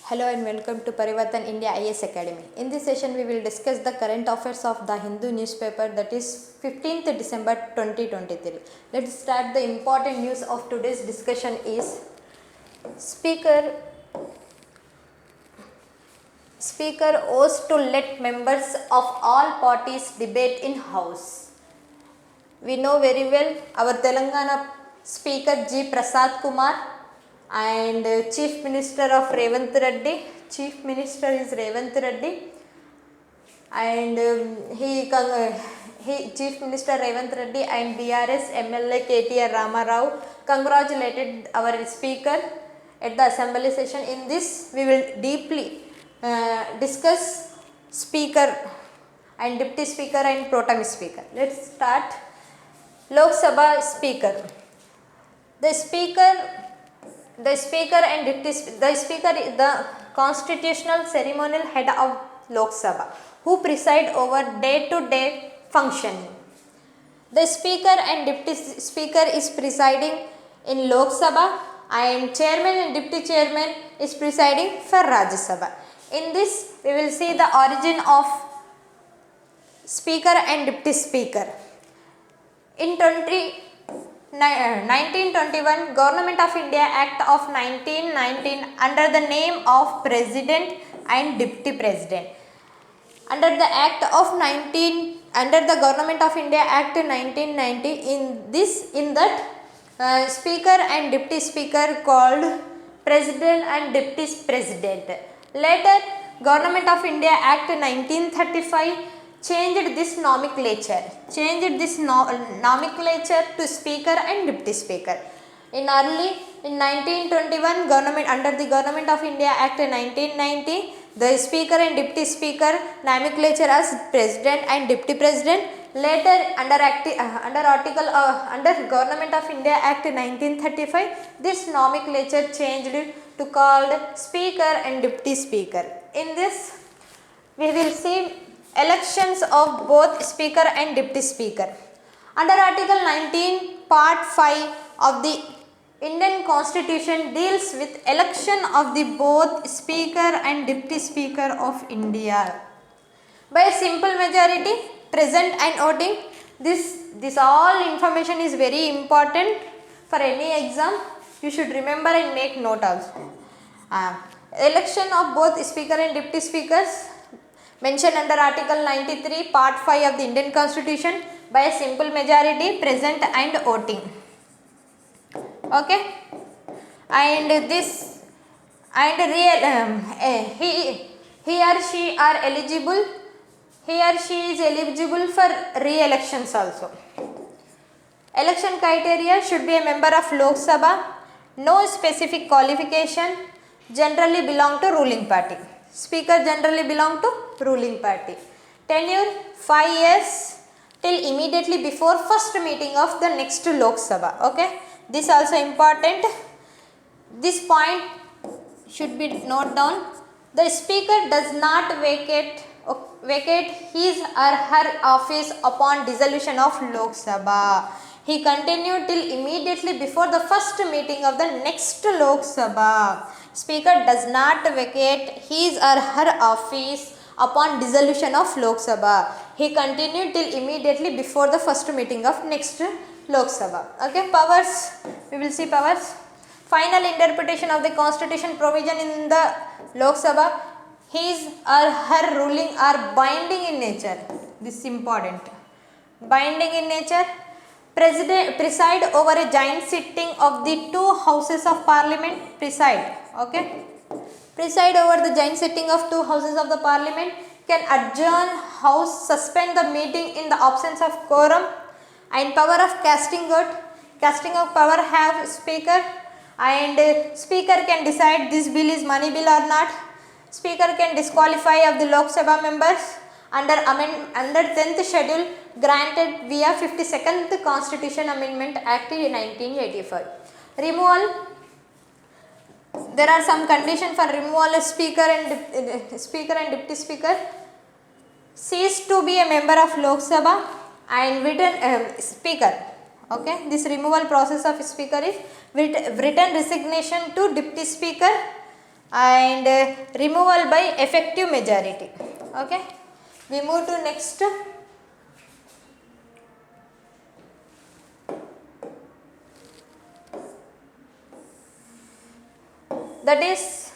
Hello and welcome to Parivartan India IS Academy. In this session, we will discuss the current affairs of the Hindu newspaper, that is 15th December 2023. Let's start. The important news of today's discussion is Speaker owes to let members of all parties debate in House. We know very well our Telangana Speaker G. Prasad Kumar and Chief Minister of Revanth Reddy. Chief Minister is Revanth Reddy, and Chief Minister Revanth Reddy and BRS MLA KTR Ramarao congratulated our Speaker at the Assembly session. In this, we will deeply discuss Speaker and Deputy Speaker and Pro Tem Speaker. Let's start. Lok Sabha Speaker. The Speaker and the Speaker is the constitutional ceremonial head of Lok Sabha, who preside over day-to-day functioning. The Speaker and Deputy Speaker is presiding in Lok Sabha, and Chairman and Deputy Chairman is presiding for Rajya Sabha. In this, we will see the origin of Speaker and Deputy Speaker. In 1921, Government of India Act of 1919 under the name of President and Deputy President. Under the Government of India Act 1990, in that Speaker and Deputy Speaker called President and Deputy President. Later, Government of India Act 1935 changed this nomenclature to Speaker and Deputy Speaker. In 1921, under the Government of India Act 1990, the Speaker and Deputy Speaker nomenclature as President and Deputy President. Later, under Government of India Act 1935, this nomenclature changed to called Speaker and Deputy Speaker. In this, we will see elections of both Speaker and Deputy Speaker. Under Article 19, Part 5 of the Indian Constitution deals with election of the both Speaker and Deputy Speaker of India by a simple majority, present and voting. This all information is very important for any exam. You should remember and make note also. Election of both Speaker and Deputy Speakers mentioned under Article 93, Part 5 of the Indian Constitution by a simple majority, present and voting. Okay, and he or she is eligible for re-elections also. Election criteria should be a member of Lok Sabha, no specific qualification, generally belong to ruling party. Speaker generally belong to ruling party. Tenure 5 years till immediately before first meeting of the next Lok Sabha. Okay, this also important. This point should be noted down. The Speaker does not vacate his or her office upon dissolution of Lok Sabha. He continued till immediately before the first meeting of the next Lok Sabha. Speaker does not vacate his or her office upon dissolution of Lok Sabha. He continued till immediately before the first meeting of next Lok Sabha. Okay, powers. We will see powers. Final interpretation of the constitution provision in the Lok Sabha. His or her ruling are binding in nature. This is important. Binding in nature. Preside over a joint sitting of the two houses of parliament. Preside. Okay. Preside over the joint sitting of two houses of the parliament. Can adjourn house, suspend the meeting in the absence of quorum, and power of casting vote. Casting of power have speaker, and speaker can decide this bill is money bill or not. Speaker can disqualify of the Lok Sabha members under 10th schedule granted via 52nd Constitution Amendment Act in 1985. Removal. There are some conditions for removal of Speaker and Deputy Speaker. Cease to be a member of Lok Sabha and Speaker. Okay, this removal process of Speaker is written resignation to Deputy Speaker and removal by effective majority. Okay, we move to next. That is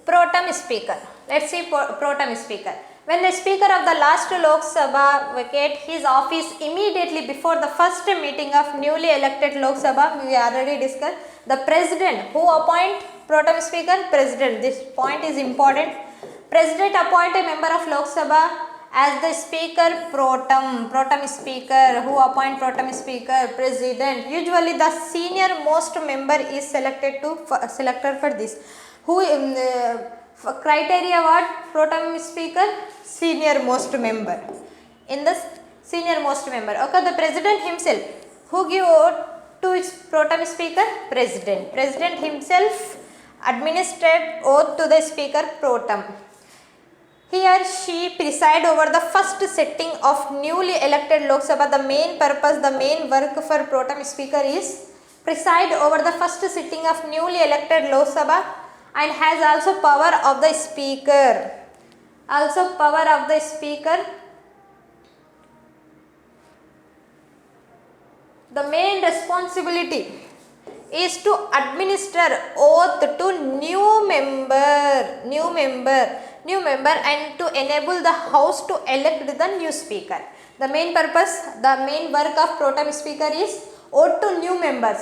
pro tem speaker. Let's see pro tem speaker. When the speaker of the last Lok Sabha vacate his office immediately before the first meeting of newly elected Lok Sabha, we already discussed. The president, who appoint pro tem speaker? President. This point is important. President appoint a member of Lok Sabha as the speaker pro tem speaker. Who appoint pro tem speaker? President. Usually the senior most member is selected for this. Who criteria what? Pro tem speaker? Senior most member. In the senior most member. Okay, the president himself. Who give vote to his pro tem speaker? President. President himself administered oath to the speaker pro tem. He or she preside over the first sitting of newly elected Lok Sabha. The main purpose, the main work for pro tem speaker is preside over the first sitting of newly elected Lok Sabha and has also power of the speaker. Also power of the speaker. The main responsibility is to administer oath to new member and to enable the house to elect the new speaker. The main purpose, the main work of pro tem speaker is oath to new members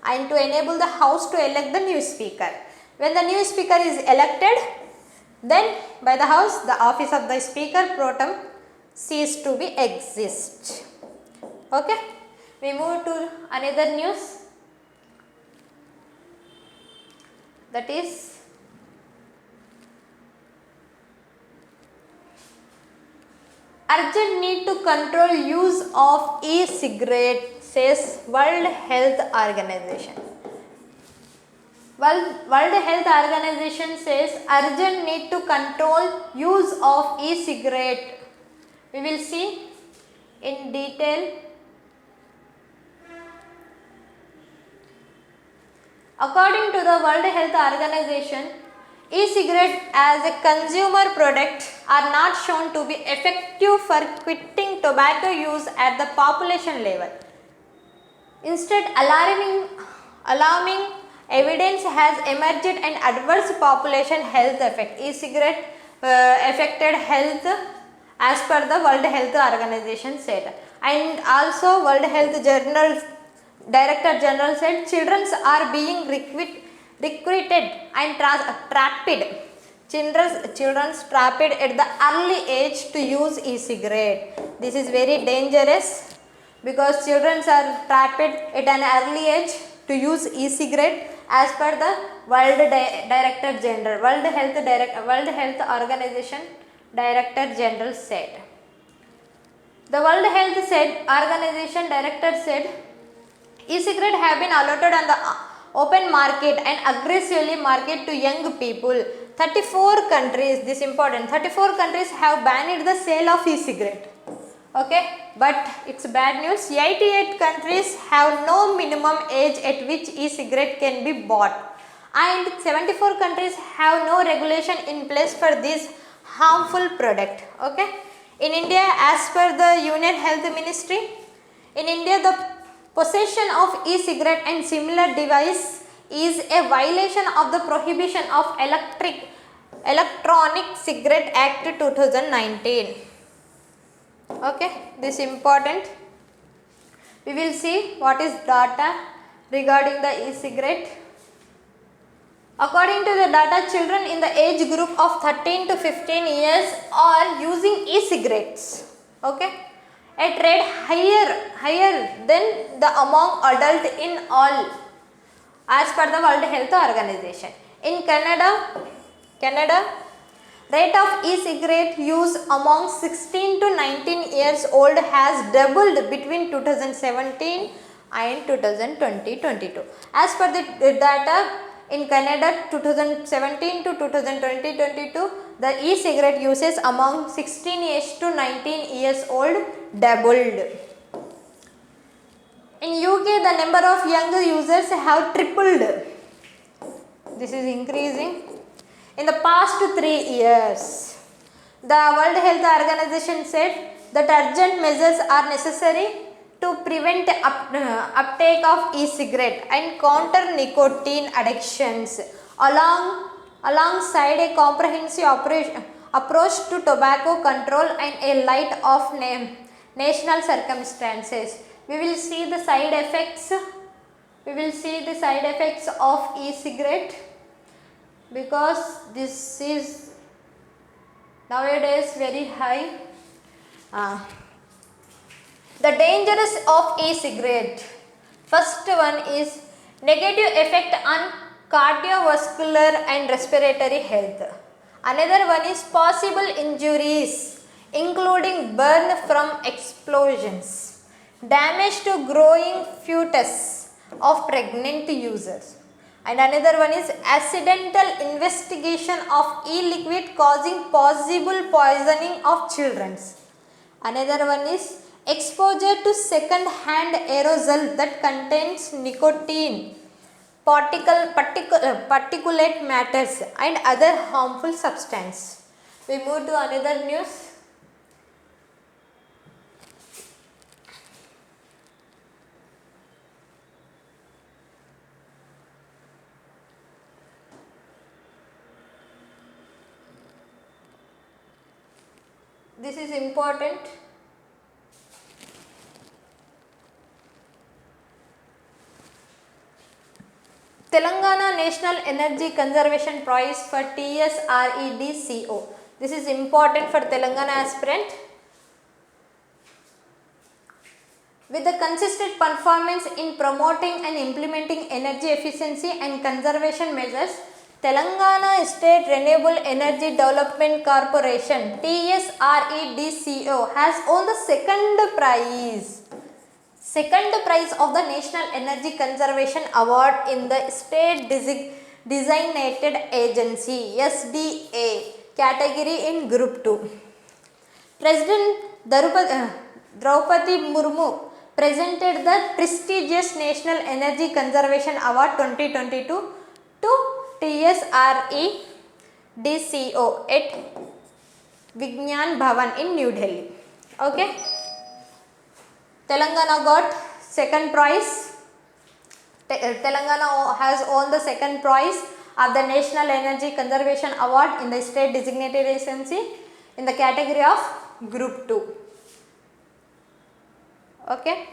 and to enable the house to elect the new speaker. When the new speaker is elected, then by the house, the office of the speaker pro tem cease to be exist. Okay, we move to another news, that is urgent need to control use of e-cigarette, says World Health Organization. World Health Organization says urgent need to control use of e-cigarette. We will see in detail. According to the World Health Organization, e-cigarette as a consumer product are not shown to be effective for quitting tobacco use at the population level. Instead, alarming evidence has emerged and adverse population health effect. E-cigarette affected health as per the World Health Organization said. And also World Health Journal Director General said children are being recruited and trapped. Children trapped at the early age to use e-cigarette. This is very dangerous because children are trapped at an early age to use e-cigarette as per the World Director General, World Health Organization Director General said. The World Health Organization Director said e-cigarette have been allotted on the open market and aggressively marketed to young people. 34 countries, this important, 34 countries have banned the sale of e-cigarette. Okay, but it's bad news. 88 countries have no minimum age at which e-cigarette can be bought, and 74 countries have no regulation in place for this harmful product. Okay, in India, as per the Union Health Ministry, in India the possession of e-cigarette and similar device is a violation of the Prohibition of Electronic Cigarette Act 2019. Okay, this is important. We will see what is data regarding the e-cigarette. According to the data, children in the age group of 13 to 15 years are using e-cigarettes. Okay, at rate higher than the among adult in all, as per the World Health Organization. In Canada, rate of e-cigarette use among 16 to 19 years old has doubled between 2017 and 2022. As per the data in Canada 2017 to 2022, the e-cigarette uses among 16 years to 19 years old doubled. In UK, the number of young users have tripled. This is increasing in the past 3 years. The World Health Organization said that urgent measures are necessary to prevent uptake of e-cigarette and counter nicotine addictions alongside a comprehensive approach to tobacco control and a light of national circumstances. We will see the side effects. We will see the side effects of e-cigarette, because this is nowadays very high. The dangers of e-cigarette. First one is negative effect on cardiovascular and respiratory health. Another one is possible injuries including burn from explosions, damage to growing fetus of pregnant users. And another one is accidental investigation of e-liquid causing possible poisoning of children. Another one is exposure to second hand aerosol that contains nicotine, particulate matters and other harmful substances. We move to another news. This is important. Telangana National Energy Conservation Prize for TSREDCO. This is important for Telangana aspirant. With the consistent performance in promoting and implementing energy efficiency and conservation measures, Telangana State Renewable Energy Development Corporation TSREDCO has won the second prize of the National Energy Conservation Award in the State Designated Agency SDA category in Group 2. President Draupadi Murmu presented the prestigious National Energy Conservation Award 2022 to TSREDCO at Vigyan Bhavan in New Delhi. Okay. Telangana got second prize. Telangana has won the second prize of the National Energy Conservation Award in the State Designated Agency in the category of Group 2. Okay.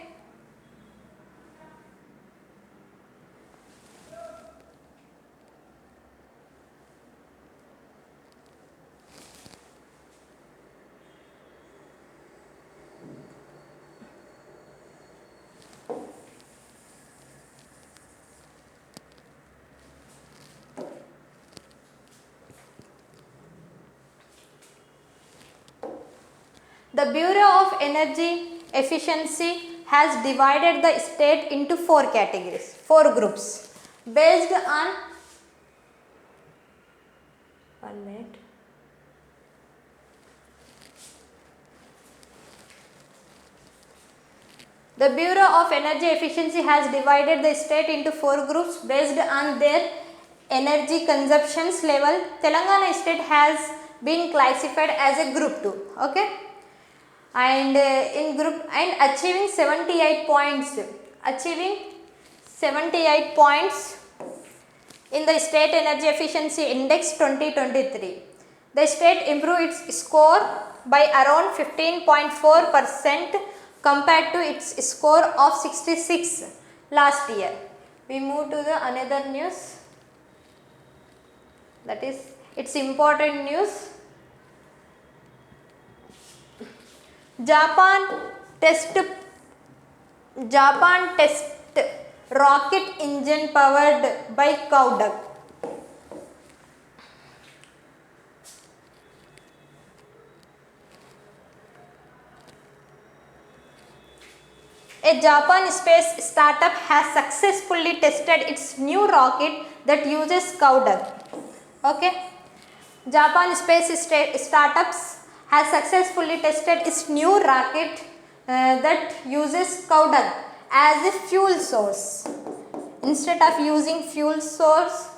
The Bureau of Energy Efficiency has divided the state into 4 categories, 4 groups based on The Bureau of Energy Efficiency has divided the state into 4 groups based on their energy consumptions level. Telangana state has been classified as a group 2. Okay. And in group and achieving 78 points in the State Energy Efficiency Index 2023. The state improved its score by around 15.4% compared to its score of 66 last year. We move to the another news, that is it's important news. Japan test rocket engine powered by cow dung. A Japan space startup has successfully tested its new rocket that uses cow dung. Okay. Japan space startups has successfully tested its new rocket that uses cow dung as a fuel source. Instead of using fuel source,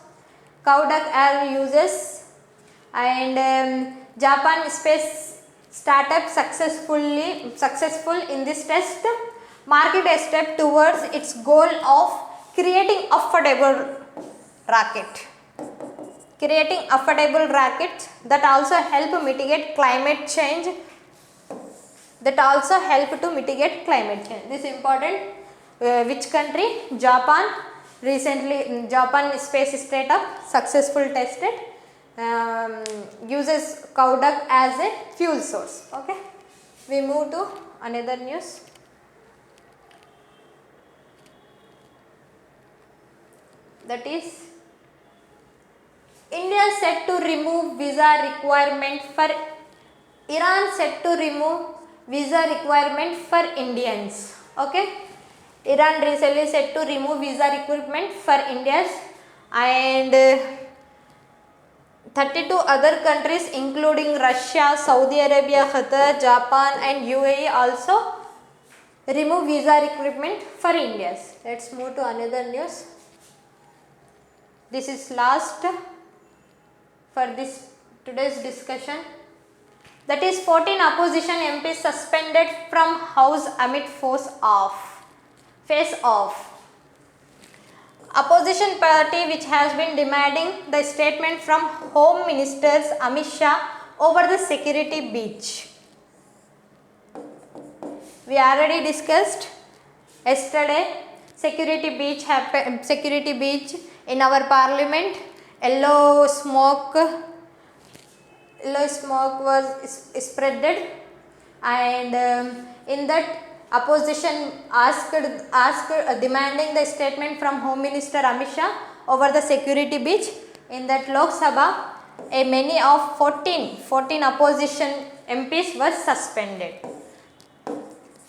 cow duck are uses, and Japan space startup successful in this test marked a step towards its goal of creating affordable rocket. Creating affordable rockets that also help mitigate climate change. This is important. Which country? Japan. Recently, Japan space startup successful tested uses cow duck as a fuel source. Okay. We move to another news. That is, India set to remove visa requirement for Iran set to remove visa requirement for Indians. Okay. Iran recently set to remove visa requirement for Indians, and 32 other countries including Russia, Saudi Arabia, Qatar, Japan and UAE also remove visa requirement for Indians. Let's move to another news. This is last for this today's discussion. That is, 14 opposition MPs suspended from House amid face off. Opposition party which has been demanding the statement from Home Ministers Amit Shah over the security breach. We already discussed yesterday security breach in our parliament. Yellow smoke was spreaded, and in that opposition asked demanding the statement from Home Minister Amit Shah over the security breach. In that Lok Sabha, many of 14 opposition MPs were suspended.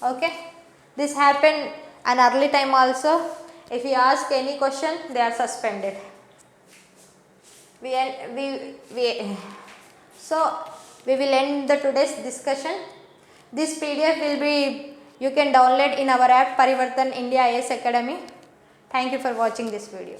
Okay, this happened an early time also. If you ask any question, they are suspended. So we will end the today's discussion. This PDF will be you can download in our app Parivartan India IAS Academy. Thank you for watching this video.